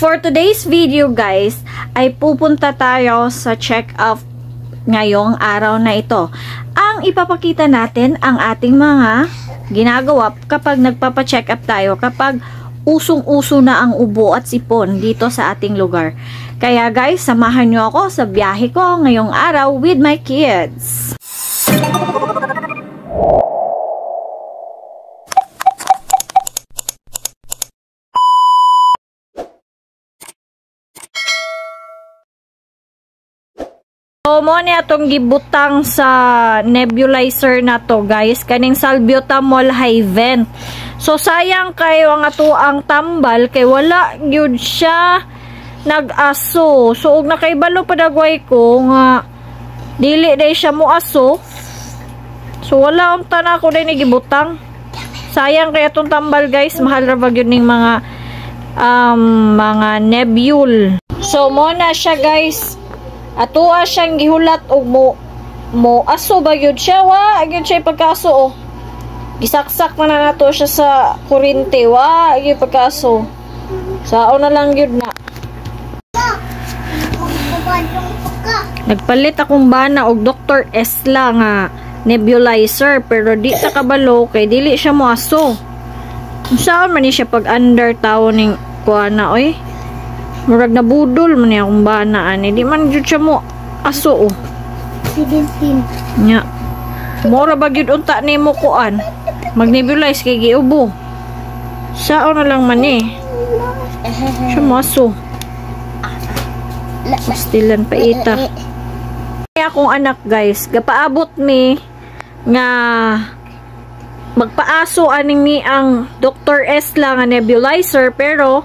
For today's video guys, ay pupunta tayo sa check-up ngayong araw na ito. Ang ipapakita natin ang ating mga ginagawa kapag nagpapa-check up tayo, kapag usong-uso na ang ubo at sipon dito sa ating lugar. Kaya guys, samahan nyo ako sa biyahe ko ngayong araw with my kids. So, mo ni atong gibutang sa nebulizer na to guys, kaning salbutamol high vent. So sayang kayo ang ato ang tambal kay wala gyud siya nag-aso. So og nakaibalo pa dagway ko nga dili day siya mo aso. So wala ang tanan ko day ni gibutang. Sayang kay atong tambal guys, mahal ra ba gyud ning mga nebule. So mo na siya guys. Atoa siyang gihulat og mo aso ba gyud siya, wa gyud siya pagkaso oh. Gisaksak na nato siya sa kuryente, wa gyud pagkaso. Sao na lang gyud na. Nagpalit akong bana og Dr. Esla nga nebulizer pero di ta kabalo kay dili siya mo aso. Saan man ni siya pag under tawo ning kuana oy. Murag na budol man niya akong banaan. Di man jud siya mo aso oh. Nya. Mura ba gyud unta nimo kuan? Mag-nebulize kay giubo. Sao na lang man eh. Siya mo aso. Pastilan pa ita. Kaya akong anak guys, gapaabot mi nga magpaaso aning ni ang Dr. Esla nga nebulizer pero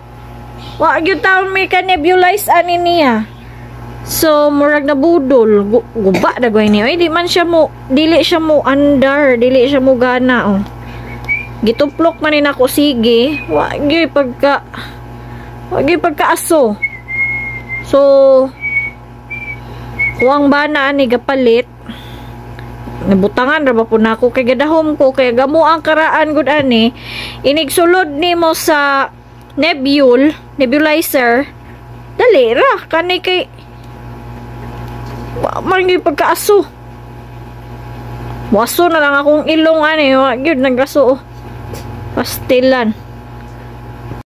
wa gyud taon may ka-nebulize ani niya. So murag na budol, guba dagway niya. Ay di man siya mo, dili siya mo under, dili siya mo gana oh. Gituplok man ni nako sige, wa gyud pagkaaso. So kuwang bana ani gapalit. Nabutangan ra ba po nako kay gadahom ko kay gamo ang karaan gud ani. Inigsulod nimo sa nebulizer dali ra kanay kay maringi pagkaaso waso na lang akong ilong ani gyud nagaso oh. Pastilan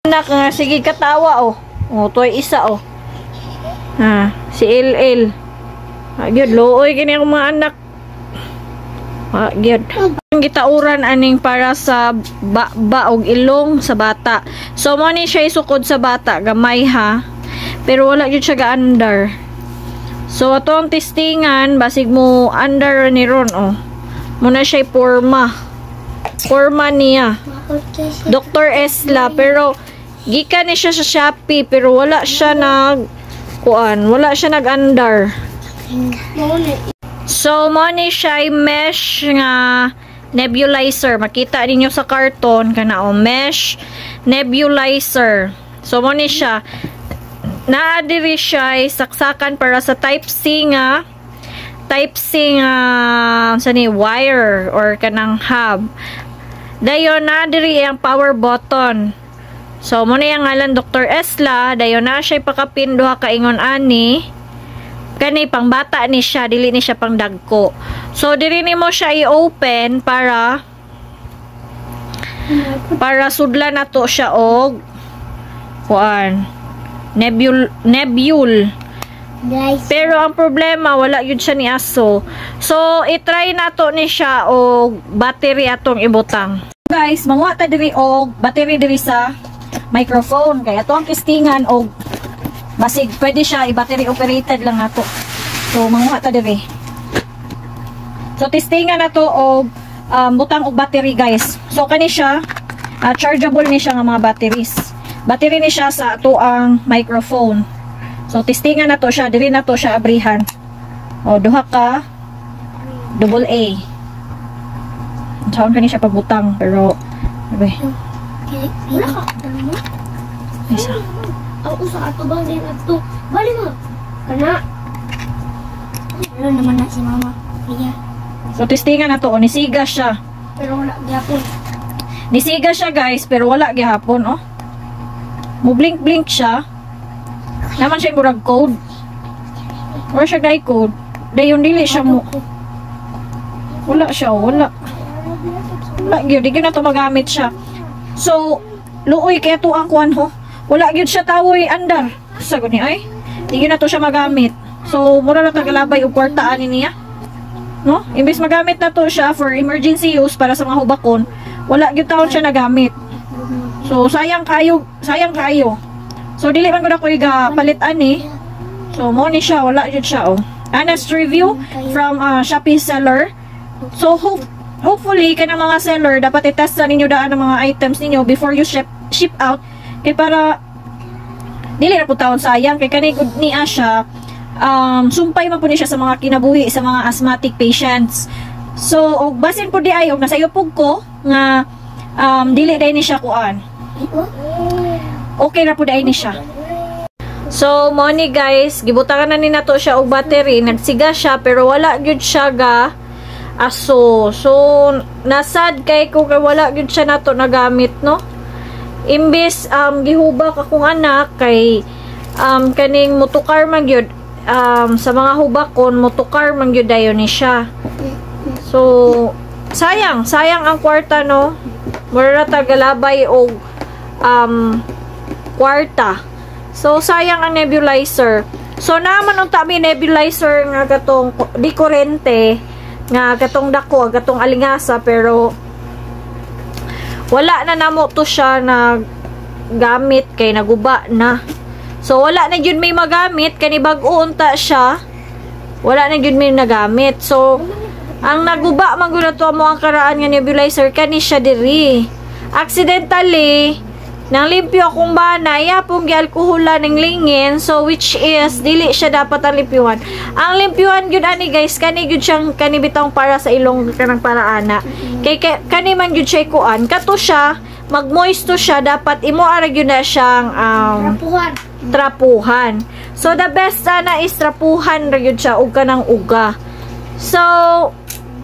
anak nga sige katawa oh toy isa oh si LL gyud looy kini akong mga anak gyud ang gitauran aning para sa og ilong sa bata. So mo ni siya isukod sa bata gamay ha. Pero wala gyud siya ga-under. So ato ang testingan basig mo under ni ron oh. Muna siya porma. Porma niya. Dr. Esla pero gikan ni siya sa Shopee pero wala siya wala siya nag-under. So mo ni siya mesh nga nebulizer. Makita ninyo sa karton kana o mesh nebulizer. So mo ni siya naadiri siya saksakan para sa type C nga wire or kanang hub. Dayon naadiri ang power button. So mo ni ang ngalan Dr. Esla, dayon na siya pakapin duha ka ingon ani. Kani pang bata ni siya, dili ni siya pang dagko. So diri nimo siya i-open para sudlan nato siya og kuan nebule. Pero ang problema wala yun siya ni aso. So i-try nato ni siya og battery atong ibutang. Guys, manguha ta diri og battery diri sa microphone kaya ato ang testingan og basig pwede siya i-battery operated lang nato. So manguha ta diri. So testingan nato og butang og battery guys. So kani siya chargeable ni siya nga mga batteries. Battery ni siya sa ato ang microphone. So testingan nato siya diri nato siya abrihan. O duha ka AA. Saan kani siya pagbutang pero abe. Isa. Usa ato bang din ato. Bali mo. Kana. Wala naman na si mama. Iya. So testingan na to, nisiga siya. Pero wala gyapon. Nisiga siya guys, pero wala gyapon oh. Mo blink blink siya. Naman siya murag code. Wala siya guy code. Dayon dili siya mo. Wala siya, wala. Wala gyud, di gyud na to magamit siya. So, luoy kaya to ang kuan ho. Wala gyud siya tawoy andar. Sa guni ay. Di gyud na to siya magamit. So, mura na tagalabay og kwartaan niya. No? Imbes magamit na to siya for emergency use para sa mga hubakon, wala gyud taon siya nagamit. So, sayang kayo, sayang kayo. So, dili man gud ako iga palit ani. So, mo ni siya, wala gyud siya oh. Honest review from Shopee seller. So, hopefully kanang mga seller dapat i-test na ninyo daan ang mga items ninyo before you ship out kay para dili na po taon sayang kay kanay gud niya siya sumpay man po ni siya sa mga kinabuhi sa mga asthmatic patients. So, og basin po di ay og nasa iyo pug ko nga dili dai ni siya kuan. Okay na po dai ni siya. So, mo ni guys, gibutangan na ni nato siya og battery, nagsiga siya pero wala gyud siya ga aso. So, nasad kay ko kay wala gyud siya nato nagamit, no? Imbis gihubak akong anak kay kaning motukar man gyud sa mga hubakon motukar man gyud dayon ni siya. So, sayang ang kwarta, no? Mura tagalabay og kwarta. So, sayang ang nebulizer. So, naman ang tabi nebulizer nga katong di kurente nga katong dako, katong alingasa pero wala na namo to siya na gamit kay naguba na. So, wala na yun may magamit. Kani bag-o unta siya. Wala na yun may nagamit. So, ang naguba, maguna to mo ang karaan nga nebulizer. Kani siya diri. Accidentally, nang limpyo akong banay, yapong gi-alkohola ng lingin. So, which is, dili siya dapat ang limpyuhan. Ang limpyuhan yun, ani guys, kani yun siyang kanibitang para sa ilong kanang paraana. Kay kani man yun siya ikuan. Kato siya, mag-moist to siya, dapat imo arag yun na siyang trapuhan. So, the best sana is trapuhan ra yun siya, uga ng uga. So,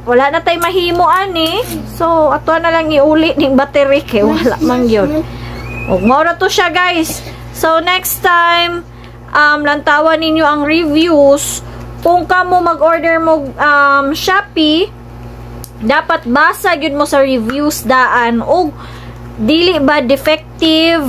wala na tayo mahimo ani. So, ato na lang iuli ning battery kay wala man yun. Og mora to siya guys. So, next time, lantawan ninyo ang reviews. Kung kamo mag-order mo Shopee, dapat basa yun mo sa reviews daan og dili ba defective,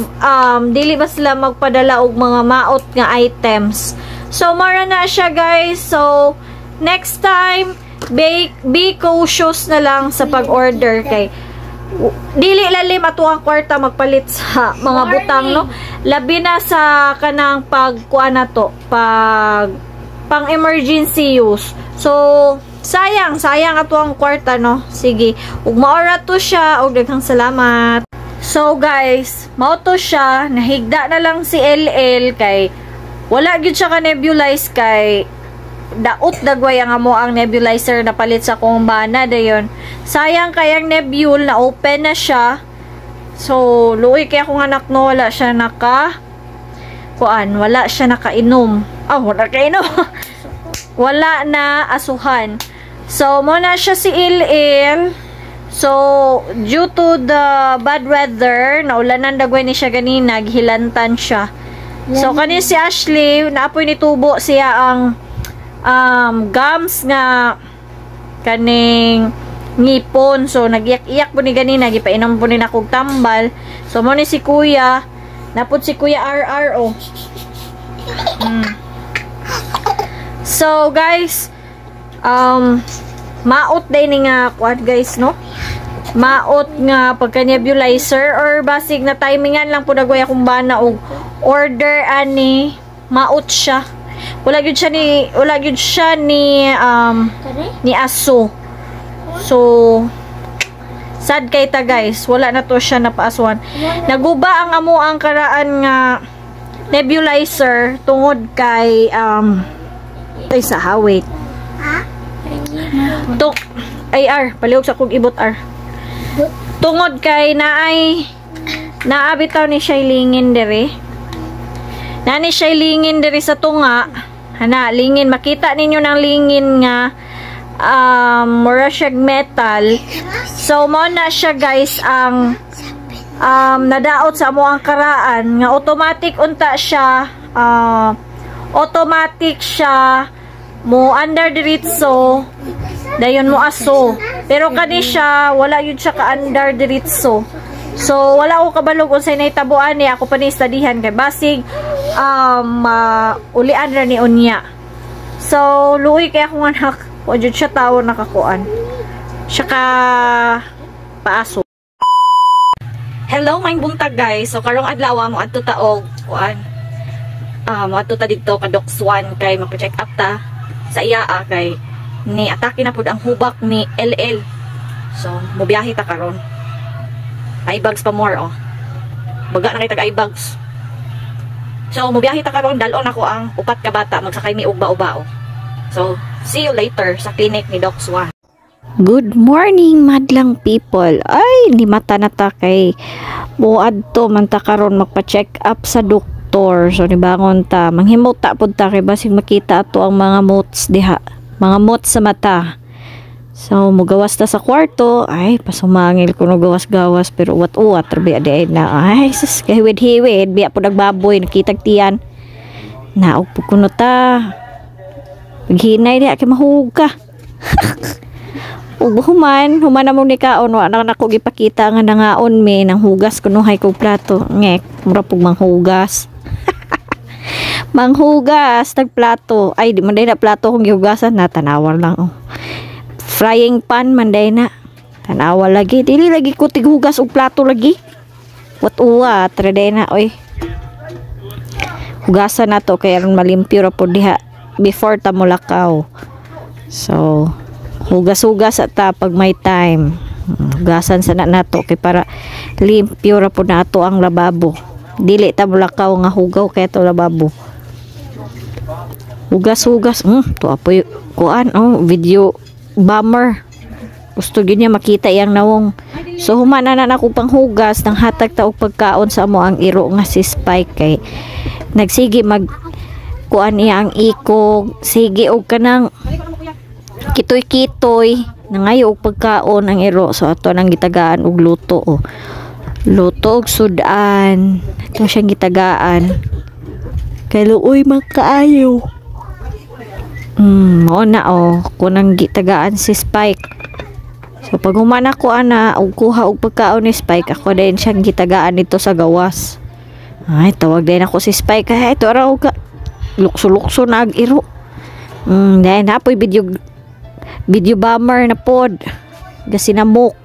dili ba sila magpadala og mga maot nga items. So, mara na siya guys. So, next time, be cautious na lang sa pag-order kay dili lalim ato ang kwarta magpalit sa mga butang, no? Labi na sa kanang pagkuan na to, pang emergency use. So, sayang ato ang kwarta, no? Sige, ug maora to siya og daghang salamat. So guys, mao to siya, nahigda na lang si LL kay wala gyud siya ka nebulize kay daot dagway ang amo ang nebulizer na palit sa kong bana dayon. Sayang kayang nebule na open na siya. So, luoy kaya kung anak no wala siya wala siya nakainom. Wala kainom. Wala na asuhan. So, mo na siya si LL. So, due to the bad weather, naulanan dagway ni siya ganina, gihilantan siya. So, kanin si Ashley, naapoy ni tubo siya ang gums nga kaning ngipon. So, nagiyak-iyak po ni ganina, gipainom po ni nakog tambal. So, mo ni si kuya, napod si kuya RR, oh. So, guys, maot day ni nga kuan guys, no? Maot nga pagka-nebulizer or basig na timingan lang po dagway akong bana og order ani maot siya. Wala gyud siya ni aso. So, sad kay ta guys, wala na to siya napaasuhan. Naguba ang amo ang karaan nga nebulizer tungod kay ay sa wait. Palihog sa kog ibot tungod kay naabitaw ni siya lingin dere. Nani siya lingin dere sa tunga. Lingin, makita ninyo ng lingin nga mura siya metal. So mo na siya guys ang nadaot sa amo ang karaan nga automatic unta siya mo under diritso dayon mo aso, pero kani siya wala yun siya ka under diritso. So wala ko kabalog unsay nahitabuan ni ako pa ni studihan kay basig ulian ra ni unya. So luoy kay akong anak o jud siya tawo nakakuan siya ka paaso. Hello, may buntag guys. So karong adlaw mo adto ta og kuan adto ta didto ka Doc Swan kay magpa-check up ta sa iya kay ni atake na pud ang hubak ni LL. So mobiyahe ta karon. Eye bags pa more baga na kay tag eye bags. So mobiyahe ta karon, dalon ako ang upat ka bata magsakay mi ugba-uba. So see you later sa clinic ni Doc Swan. Good morning madlang people. Ay ni mata na ta kay buadto man ta karon magpa-check up sa doktor. So nibangon ta manghimot ta pud ta kay basig makita ato ang mga motes diha, mga motes sa mata. So mugawas ta sa kwarto, ay pasumangil ko no gawas-gawas pero uwat-uwat rabi adi na. Ay sus kahiwid-hiwid biya pud nagbaboy nakitag tiyan. Naog pud kuno ta. Paghinay diha kay mahug ka. Ug human na mo ni kaon wa na nako gipakita nga nangaon mi nang hugas kuno hay kog plato. Ngek mura pug manghugas. Manghugas tag plato. Ay di man day na plato kung gihugasan na tanawal lang frying pan manday na tanawal lagi dili lagi ko tighugas og plato lagi wat-uwa traday na oy hugasan nato kay aron malimpyo ra pud diha before ta mulakaw. So hugas-hugas ta pag may time, hugasan sana nato kay para limpyo ra pud nato ang lababo, dili ta mulakaw nga hugaw kay to lababo. Hugas-hugas to apoy kuan video bomber. Gusto gyud niya makita iyang nawong. So humana na ako panghugas nang hatag ta og pagkaon sa amo ang iro nga si Spike kay nagsige mag kuan iya ang ikog, sige og kanang kitoy-kitoy nangayo og pagkaon ang iro. So ato nang gitagaan og luto luto og sudan. Ito siyang gitagaan kay luoy magkaayo. Mao na kunang gitagaan si Spike. So pag humana ko ana og kuha og pagkaon ni Spike, ako din siyang gitagaan dito sa gawas. Ay tawag din ako si Spike kay ito ra og lukso-lukso na ag iro. Dahil napoy video bomber na pod gasinamok.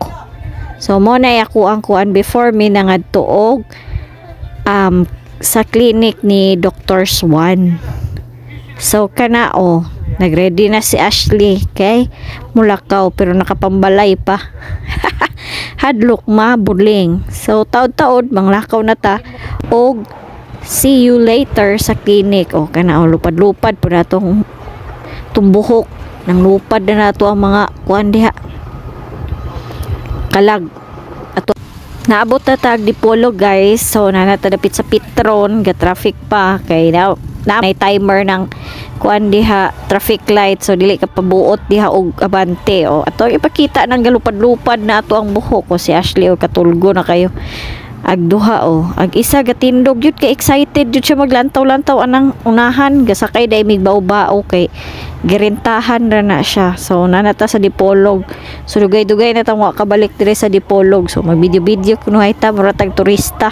So mo na ako ang kuan before mi nangadto og sa clinic ni Dr. Swan. So kana nagready na si Ashley kay mulakaw pero nakapambalay pa. Hadlok mabuling. So taod-taod manglakaw na ta og see you later sa clinic. Kana lupad-lupad po natong tumbuhok nang lupad na nato ang mga kuan diha kalag. Ato naabot na tag Dipolo guys. So nanatadapit sa Petron ga traffic pa kay na may timer ng kuan diha traffic light. So dili ka pabuot diha og abante ato ipakita nang galupad-lupad na ato ang buhok si Ashley katulgo na kayo ag duha ag isa gatindog yun kay excited yun siya maglantaw-lantaw anang unahan gasakay day migbaw-bao kay girintahan ra na siya. So nanata sa Dipolog. So dugay-dugay na tamo kabalik dire sa Dipolog. So mag-video kuno ay ta mura tag turista.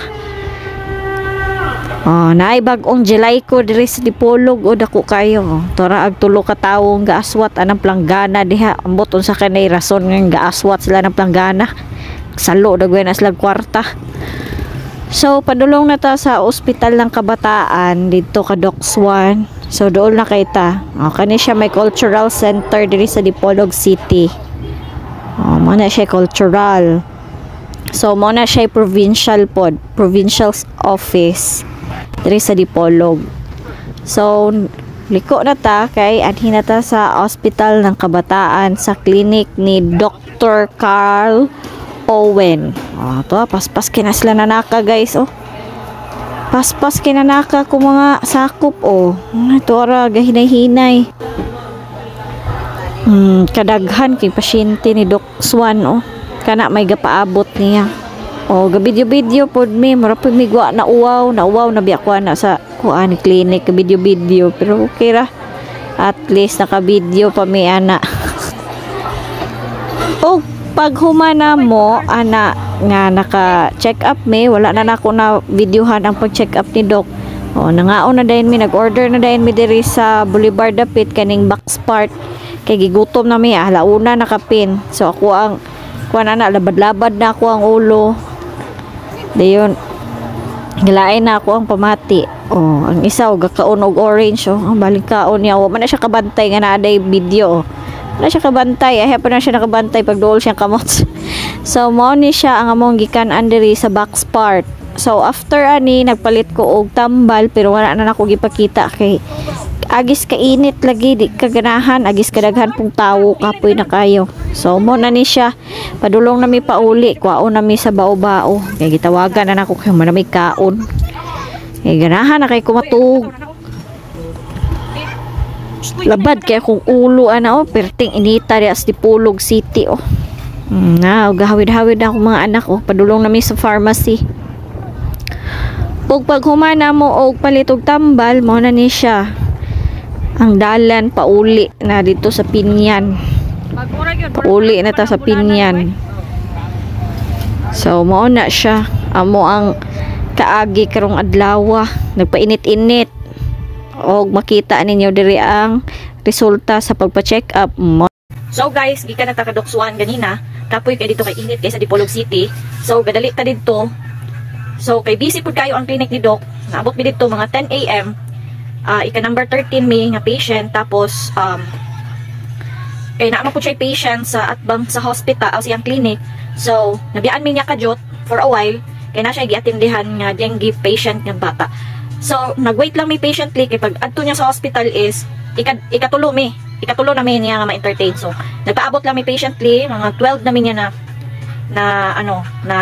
Naay bag-ong July ko dire sa Dipolog dako kayo. Tora ag tulo ka tawo gaaswat anang planggana diha. Ambot unsa kanay rason nga gaaswat sila ng planggana. Salo dagway na sila kwarta. So padulong na ta sa ospital ng kabataan dito ka Doc Swan. So doon na kay ta. Kani siya may cultural center diri sa Dipolog City. Mo na siya cultural. So mo na siya provincial office diri sa Dipolog. So liko na ta kay anhin na ta sa ospital ng kabataan sa clinic ni Dr. Carl Owen. To paspas kina sila nanaka guys paspas kina naka ko mga sakop ito ra gahinay-hinay. Kadaghan kay pasyente ni Doc Swan kana may gapaabot niya O video pod mi mura pud mi gwa na uwaw na biya ko na sa kuan clinic video pero okay ra. At least naka video pa mi ana. O pag humana mo ana nga naka check up mi wala na nako na videohan ang pag check up ni doc. O nangaon na dayon mi nag-order na dayon mi diri sa Boulevard Dapit kaning box part kay gigutom na mi alauna nakapin. So ako ang kuan ana labad-labad na ako ang ulo. Dayon gilain na ako ang pamati. Oh, ang isa og gakaon og orange oh. Ang balingkaon niya wa man na siya kabantay nga naa day video. Oh. Wala siya kabantay, ay pa na siya nakabantay pag dool siya kamot. So mao ni siya ang among gikan-an diri sa box part. So after ani nagpalit ko og tambal pero wala na nako gipakita kay agis kainit lagi di kaganahan agis kadaghan pong tawo kapoy na kayo. So mo na ni siya padulong na mi pauli kuwaon na mi sa bao-bao kay gitawagan na nako kay manami kaon kay ganahan na kay kumatug labad kay akong ulo ana oh perting inita di as Dipolog City oh na gahawid-hawid na akong mga anak oh padulong na mi sa pharmacy. Ug pag humana mo og palit og tambal mo na ni siya ang dalan pauli na dito sa Pinyan. Pauli na ta sa Pinyan. So mao na siya amo ang kaagi karong adlaw nagpainit-init og makita ninyo diri ang resulta sa pagpa-check up mo. So guys, gikan na ta kadoksuan ganina kapoy kay dito kay init kay sa Dipolog City. So gadali ta didto. So kay busy pud kayo ang clinic ni Doc. Naabot mi dito mga 10 AM. Ika number 13 mi nga patient tapos kay naama po siya patient sa atbang sa hospital o siyang clinic. So nabiyaan mi niya kajot for a while kay na siya giatendihan nga dengue patient nga bata. So nagwait lang mi patiently kay pag adto niya sa hospital is ikatulo namin niya nga ma-entertain. So nagpaabot lang mi patiently mga 12 namin niya na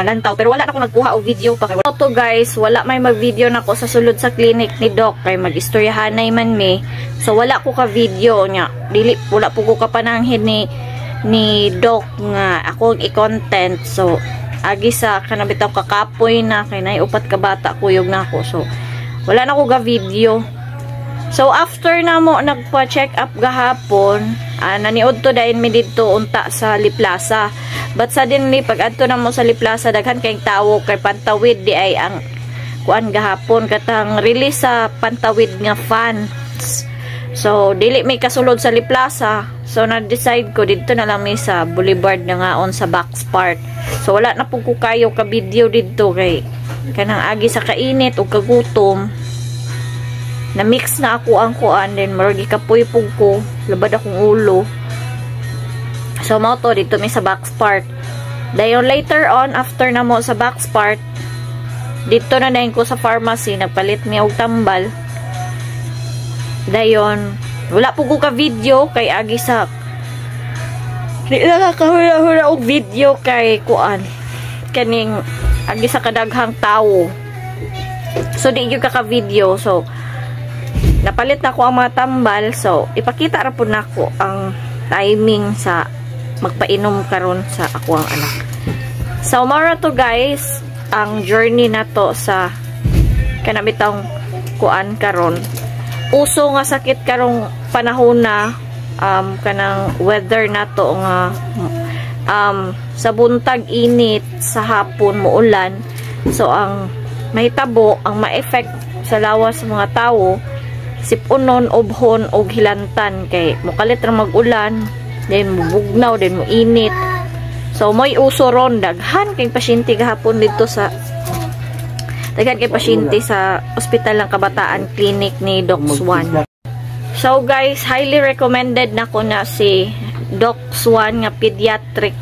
lantaw pero wala na akong nagkuha og video pa kay wala to guys wala may mag-video na ko sa sulod sa clinic ni Doc kay mag-istoryahanay man mi so wala ko ka video nya dili wala po ko kapananghin ni Doc nga ako i-content so agi sa kanabitaw kakapoy na kay nay upat ka bata kuyog na ako so wala na ko ga video. So after na mo nagpa-check up gahapon, naniod to dayon mi didto unta sa Liplaza. But suddenly pag adto na mo sa Liplaza daghan kay tawo kay pantawid di ay ang kuan gahapon katang release sa pantawid nga fans. So dili may kasulod sa Liplaza. So na-decide ko didto na lang mi sa Boulevard na ngaon sa box part. So wala na pug ko kayo ka video didto kay kanang agi sa kainit ug kagutom. Na mix na ako ang kuan din maragi kapoy pug ko labad akong ulo so mao to dito mi sa box part dayon later on after na mo sa box part dito na dayon ko sa pharmacy nagpalit mi og tambal dayon wala pug ko ka video kay agi sa di na kahura og video kay kuan kaning agi sa kadaghang tawo so di gyud ka video so napalit na ko ang mga tambal so ipakita ra pud nako ang timing sa magpainom karon sa ako ang anak. So mara to guys ang journey na to sa kanabitang kuan karon. Uso nga sakit karong panahon na kanang weather na to nga sa buntag init sa hapon muulan so ang mahitabo ang ma-effect sa lawas sa mga tawo sipunon, obhon, og hilantan kay mukalit ra mag-ulan then mubugnaw, then mo init so mo'y uso ron daghan kay pasyente gahapon dito sa daghan kay pasyente sa Ospital ng Kabataan Clinic ni Doc Swan. So guys, highly recommended na ko na si Doc Swan nga pediatric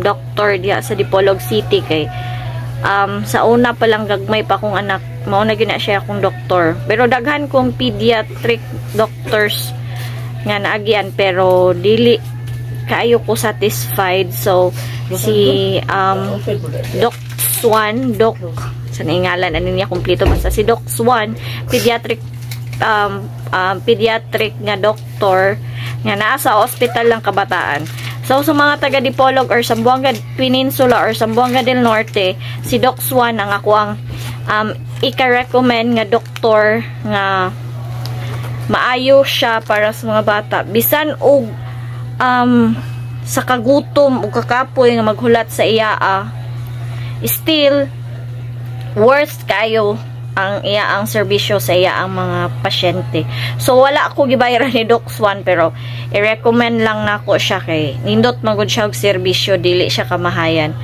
doctor diya sa Dipolog City kay sa una pa lang gagmay pa akong anak mao na gyud na siya akong doktor pero daghan kong pediatric doctors nga naagian pero dili kaayo ko satisfied so si Doc Swan sa ngalan ani niya kompleto basta si Doc Swan pediatric pediatric nga doktor nga naa sa Ospital ng Kabataan. So, sa mga taga Dipolog or Zamboanga Peninsula or Zamboanga del Norte, si Doc Swan ang ako ang ika-recommend nga doktor nga maayo siya para sa mga bata. Bisan og sa kagutom o kakapoy nga maghulat sa iya, still worst kayo ang iya ang serbisyo sa iya ang mga pasyente. So wala ako gibayaran ni Doc Swan, pero i-recommend lang nako siya kay nindot magud siya og serbisyo, dili siya kamahayan.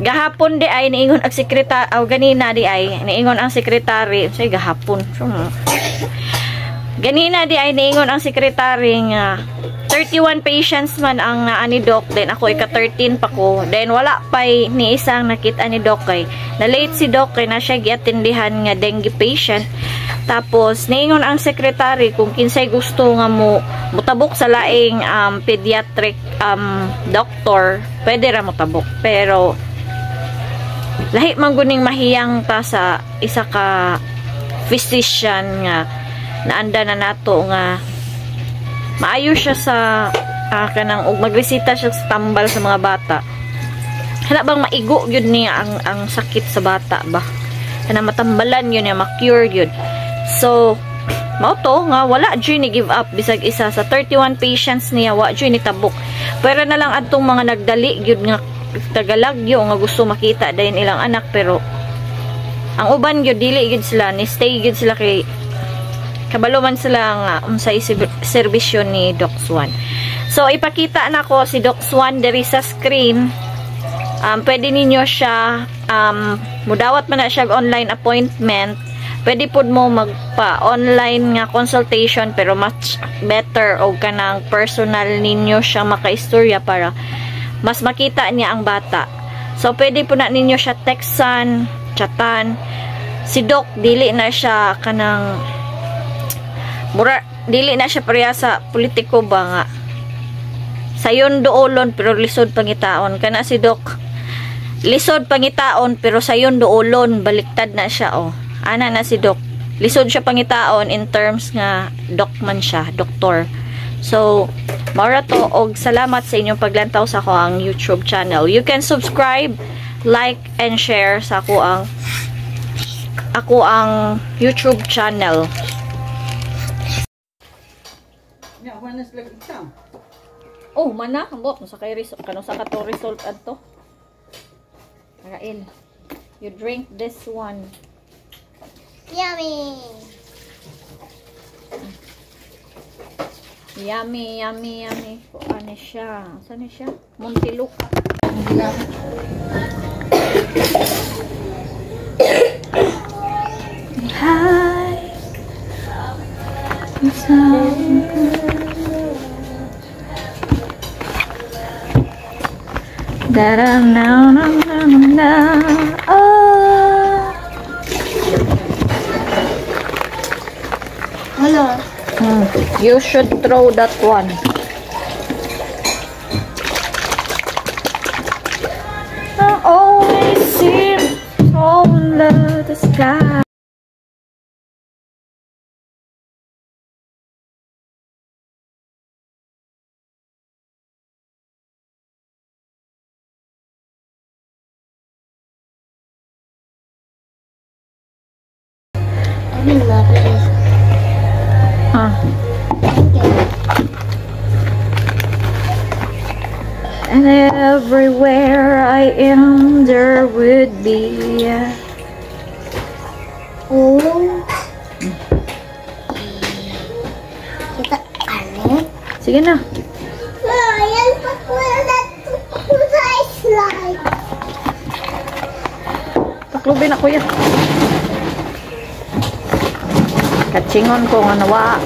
Gahapon di ay niingon ang sekretary, ganina di ay niingon ang sekretary, say gahapon. Ganina di ay niingon ang sekretary nga 31 patients man ang naa ni Doc, then ako ika-13 pa ko, then wala pa'y ni isang nakita ni Doc kay na-late si Doc kay na siya giatendihan nga dengue patient. Tapos niingon ang secretary kung kinsay gusto nga mutabok sa laing pediatric doctor, pwede ra mutabok, pero lahi man guning mahiyang ta sa isa ka physician nga naanda na nato nga maayo siya sa kanang og magresita siya sa tambal sa mga bata. Hala bang maigo gyud niya ang sakit sa bata ba? Kana matambalan yun niya, ma-cure yun. So, mao to nga wala jud ni give up bisag isa sa 31 patients niya, wa jud ni tabok. Pero na lang adtong mga nagdali gyud nga tagalagyo nga gusto makita dayon ilang anak, pero ang uban gyud dili gyud sila ni stay gyud sila kay kabalo man sila nga unsay serbisyo ni Doc Swan. So ipakita nako si Doc Swan diri sa screen. Pwede ninyo siya mudawat man na siya online appointment. Pwede pud mo magpa-online nga consultation, pero much better og kanang personal ninyo siya makaistorya para mas makita niya ang bata. So pwede po na ninyo siya textan, chatan. Si Doc dili na siya kanang dili na siya pareha sa politiko ba nga sayon doolon pero lisod pangitaon. Kana si Doc lisod pangitaon pero sayon doolon, baliktad na siya. Ana na si Doc, lisod siya pangitaon in terms nga doc man siya, doktor. So maura to, og salamat sa inyong paglantaw sa ako ang YouTube channel. You can subscribe, like and share sa ako ang YouTube channel. Oh, mana kambot no sa kay result kano sa kato result adto. Rael, you drink this one. Yummy. Yummy, yummy, yummy. Ano siya? Saan siya? Montiluk. Hi. Hello. You should throw that one. I always seem so in love the sky. I love it. And everywhere I am, there would be Kita ano? sige na. Ayan pa po sa slide. Taklubin ako yan. Katsingon ko nga nawa.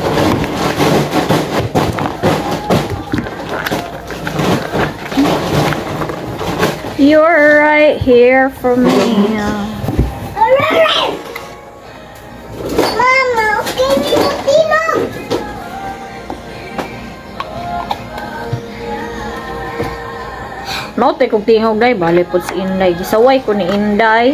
You're right here for me. Mama, okay mo tino. Maute kong tingog day, bali po si Inday. Gisaway ko ni Inday.